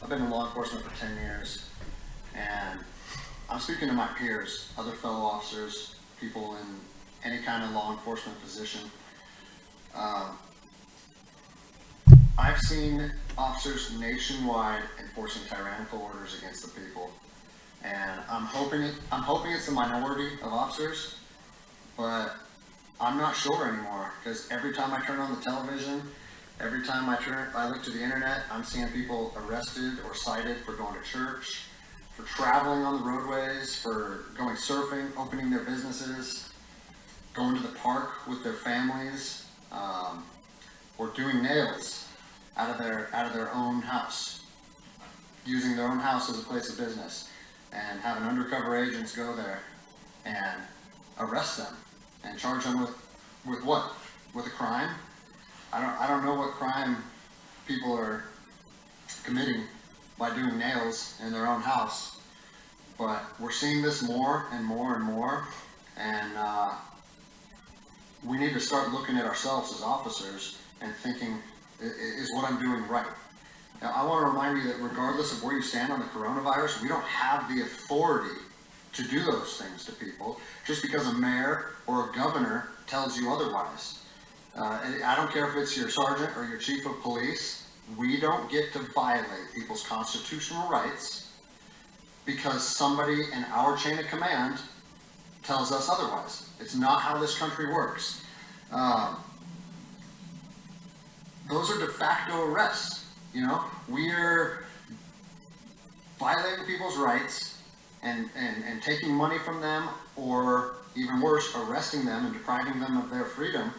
I've been in law enforcement for 10 years, and I'm speaking to my peers, other fellow officers, people in any kind of law enforcement position. I've seen officers nationwide enforcing tyrannical orders against the people, and I'm hoping it's a minority of officers, but I'm not sure anymore, because every time I turn on the television, every time I look to the internet, I'm seeing people arrested or cited for going to church, for traveling on the roadways, for going surfing, opening their businesses, going to the park with their families, or doing nails out of their own house, using their own house as a place of business, and having undercover agents go there and arrest them and charge them with what? With a crime? I don't know what crime people are committing by doing nails in their own house, but we're seeing this more and more and more, and we need to start looking at ourselves as officers and thinking, is what I'm doing right? Now, I want to remind you that regardless of where you stand on the coronavirus, we don't have the authority to do those things to people just because a mayor or a governor tells you otherwise. I don't care if it's your sergeant or your chief of police. We don't get to violate people's constitutional rights because somebody in our chain of command tells us otherwise. It's not how this country works. Those are de facto arrests. You know, we're violating people's rights and taking money from them, or even worse, arresting them and depriving them of their freedom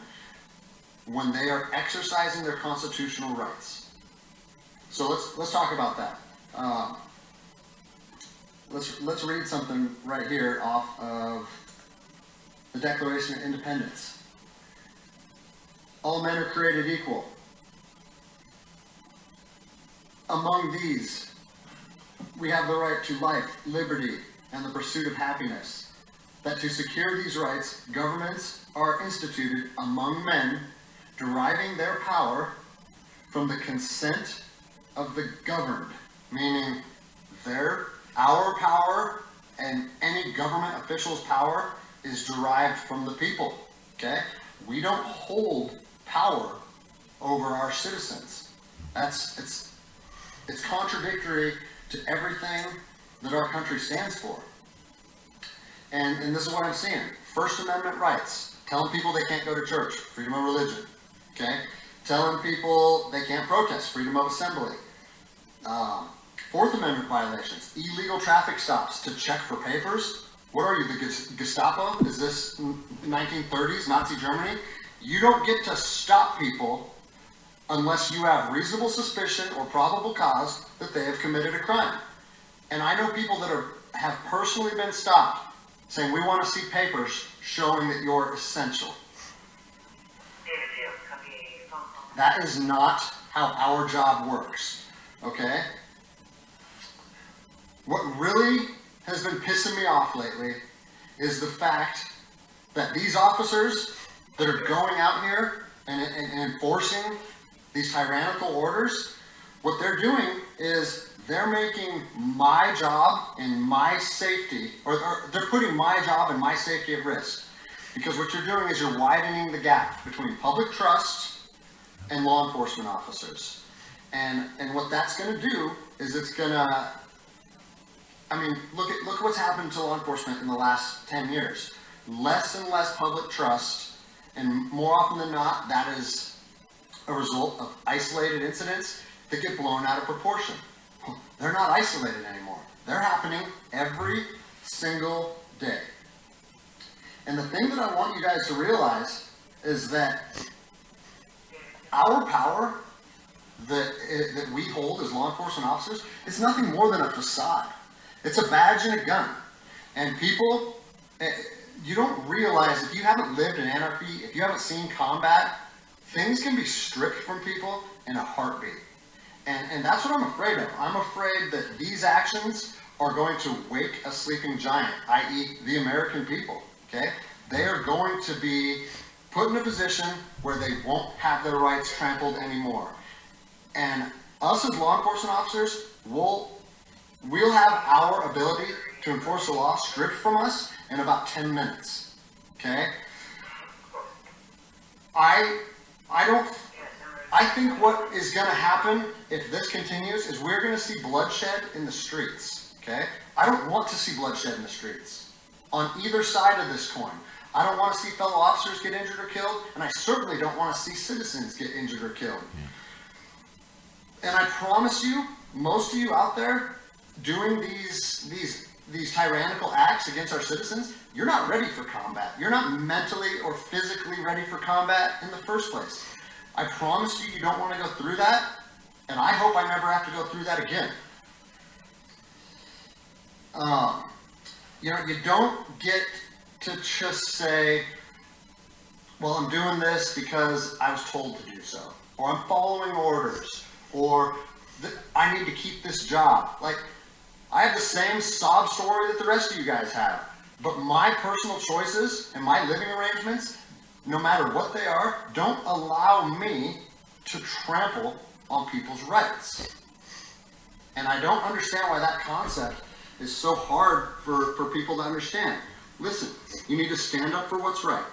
when they are exercising their constitutional rights. So let's talk about that. Let's read something right here off of the Declaration of Independence. All men are created equal. Among these, we have the right to life, liberty, and the pursuit of happiness. That to secure these rights, governments are instituted among men, deriving their power from the consent of the governed, meaning our power and any government official's power is derived from the people. Okay? We don't hold power over our citizens. It's contradictory to everything that our country stands for. And this is what I'm seeing. First Amendment rights, telling people they can't go to church, freedom of religion. Okay? Telling people they can't protest, freedom of assembly. Fourth Amendment violations, illegal traffic stops to check for papers. What are you, the Gestapo? Is this 1930s Nazi Germany? You don't get to stop people unless you have reasonable suspicion or probable cause that they have committed a crime. And I know people that have personally been stopped saying, we want to see papers showing that you're essential. That is not how our job works, okay? What really has been pissing me off lately is the fact that these officers that are going out here and enforcing these tyrannical orders, what they're doing is they're making my job and my safety, or they're putting my job and my safety at risk. Because what you're doing is you're widening the gap between public trust and law enforcement officers. And what that's going to do is it's going to, look at what's happened to law enforcement in the last 10 years. Less and less public trust, and more often than not, that is a result of isolated incidents that get blown out of proportion. They're not isolated anymore. They're happening every single day. And the thing that I want you guys to realize is that our power that we hold as law enforcement officers is nothing more than a facade. It's a badge and a gun. And people, you don't realize, if you haven't lived in anarchy, if you haven't seen combat, things can be stripped from people in a heartbeat. And that's what I'm afraid of. I'm afraid that these actions are going to wake a sleeping giant, i.e. the American people, okay? They are going to be put in a position where they won't have their rights trampled anymore. And Us as law enforcement officers, we'll have our ability to enforce the law stripped from us in about 10 minutes. Okay? I think what is going to happen if this continues is we're going to see bloodshed in the streets. Okay? I don't want to see bloodshed in the streets on either side of this coin. I don't want to see fellow officers get injured or killed, and I certainly don't want to see citizens get injured or killed. And I promise you, most of you out there doing these tyrannical acts against our citizens, you're not ready for combat. You're not mentally or physically ready for combat in the first place. I promise you, you don't want to go through that, and I hope I never have to go through that again. You don't get to just say, well, I'm doing this because I was told to do so, or I'm following orders, or I need to keep this job. Like, I have the same sob story that the rest of you guys have, but my personal choices and my living arrangements, no matter what they are, don't allow me to trample on people's rights. And I don't understand why that concept is so hard for people to understand. Listen, you need to stand up for what's right.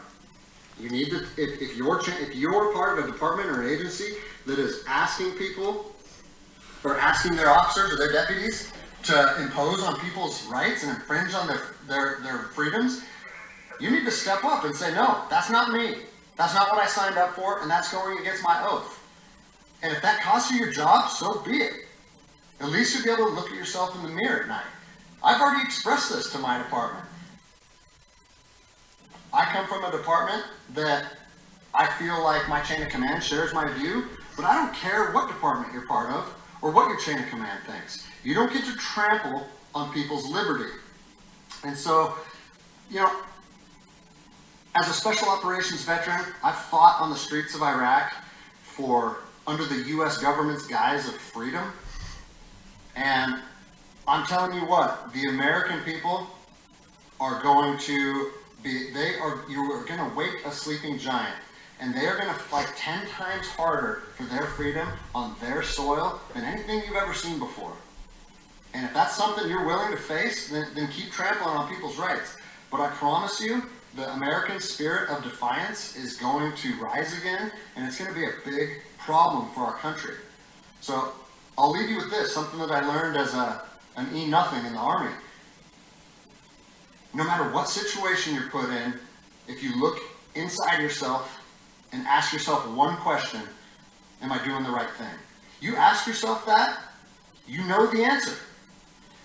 You need to, if you're part of a department or an agency that is asking people, or asking their officers or their deputies to impose on people's rights and infringe on their freedoms, you need to step up and say, no, that's not me. That's not what I signed up for, and that's going against my oath. And if that costs you your job, so be it. At least you'll be able to look at yourself in the mirror at night. I've already expressed this to my department. I come from a department that I feel like my chain of command shares my view, but I don't care what department you're part of or what your chain of command thinks. You don't get to trample on people's liberty. And so, as a special operations veteran, I've fought on the streets of Iraq under the U.S. government's guise of freedom. And I'm telling you what, the American people are going to you are going to wake a sleeping giant, and they are going to fight 10 times harder for their freedom on their soil than anything you've ever seen before. And if that's something you're willing to face, then keep trampling on people's rights. But I promise you, the American spirit of defiance is going to rise again, and it's going to be a big problem for our country. So I'll leave you with this, something that I learned as an E-nothing in the Army. No matter what situation you're put in, if you look inside yourself and ask yourself one question, am I doing the right thing? You ask yourself that, you know the answer.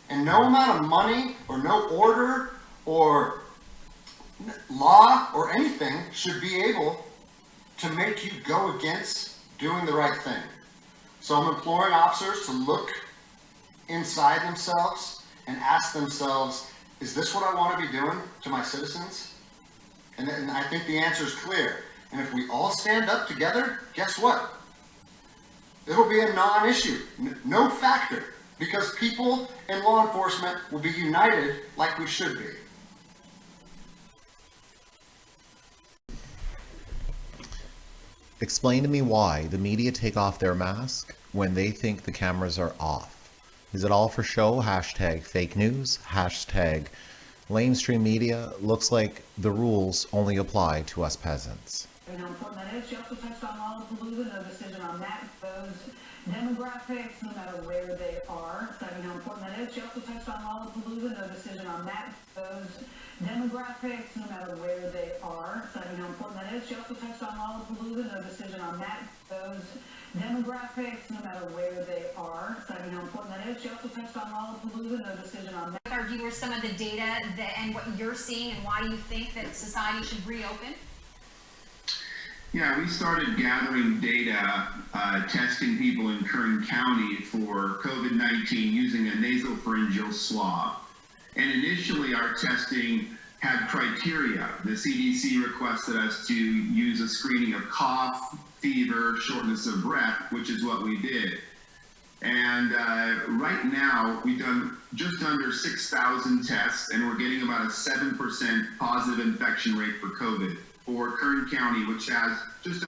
And no amount of money or no order or law or anything should be able to make you go against doing the right thing. So I'm imploring officers to look inside themselves and ask themselves, is this what I want to be doing to my citizens? And I think the answer is clear. And if we all stand up together, guess what? It'll be a non-issue, no factor, because people and law enforcement will be united like we should be. Explain to me why the media take off their mask when they think the cameras are off. Is it all for show? Hashtag fake news. Hashtag lamestream media. Looks like the rules only apply to us peasants. How important that is. She also touched on Lollapalooza, no decision on that. Those demographics, no matter where they are, citing how important that is. She also touched on Lollapalooza, no decision on that. Those demographics, no matter where they are, citing how important that is. She also touched on Lollapalooza, no decision on that. Those demographics, no matter where they are, citing how important that is. She also touched on Lollapalooza, no decision on that. Our viewers, some of the data and what you're seeing and why you think that society should reopen? Yeah, we started gathering data, testing people in Kern County for COVID-19 using a nasopharyngeal swab. And initially our testing had criteria. The CDC requested us to use a screening of cough, fever, shortness of breath, which is what we did. And right now we've done just under 6,000 tests, and we're getting about a 7% positive infection rate for COVID for Kern County, which has just